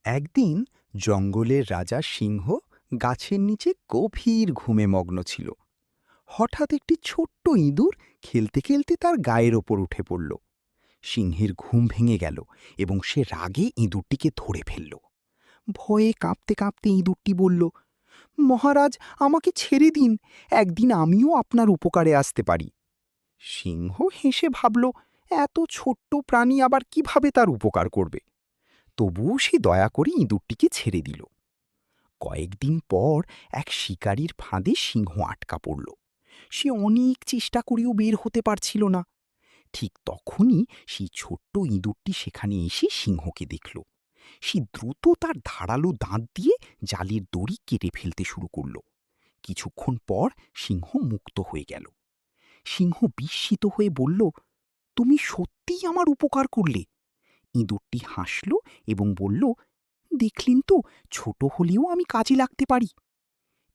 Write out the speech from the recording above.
একদিন জঙ্গলের রাজা সিংহ গাছের নিচে গভীর ঘুমে মগ্ন ছিল। হঠাৎ একটি ছোট্ট ইঁদুর খেলতে খেলতে তার গায়ের ওপর উঠে পড়ল। সিংহের ঘুম ভেঙে গেল এবং সে রাগে ইঁদুরটিকে ধরে ফেলল। ভয়ে কাঁপতে কাঁপতে ইঁদুরটি বলল, মহারাজ, আমাকে ছেড়ে দিন, একদিন আমিও আপনার উপকারে আসতে পারি। সিংহ হেসে ভাবল, এত ছোট্ট প্রাণী আবার কিভাবে তার উপকার করবে। তবুও সে দয়া করে ইঁদুরটিকে ছেড়ে দিল। কয়েকদিন পর এক শিকারীর ফাঁদে সিংহ আটকা পড়ল। সে অনেক চেষ্টা করেও বের হতে পারছিল না। ঠিক তখনই সেই ছোট্ট ইঁদুরটি সেখানে এসে সিংহকে দেখল। সে দ্রুত তার ধারালো দাঁত দিয়ে জালের দড়ি কেটে ফেলতে শুরু করল। কিছুক্ষণ পর সিংহ মুক্ত হয়ে গেল। সিংহ বিস্মিত হয়ে বলল, তুমি সত্যিই আমার উপকার করলে। ইঁদুরটি হাসল এবং বলল, দেখলেন তো, ছোট হলেও আমি কাজে লাগতে পারি।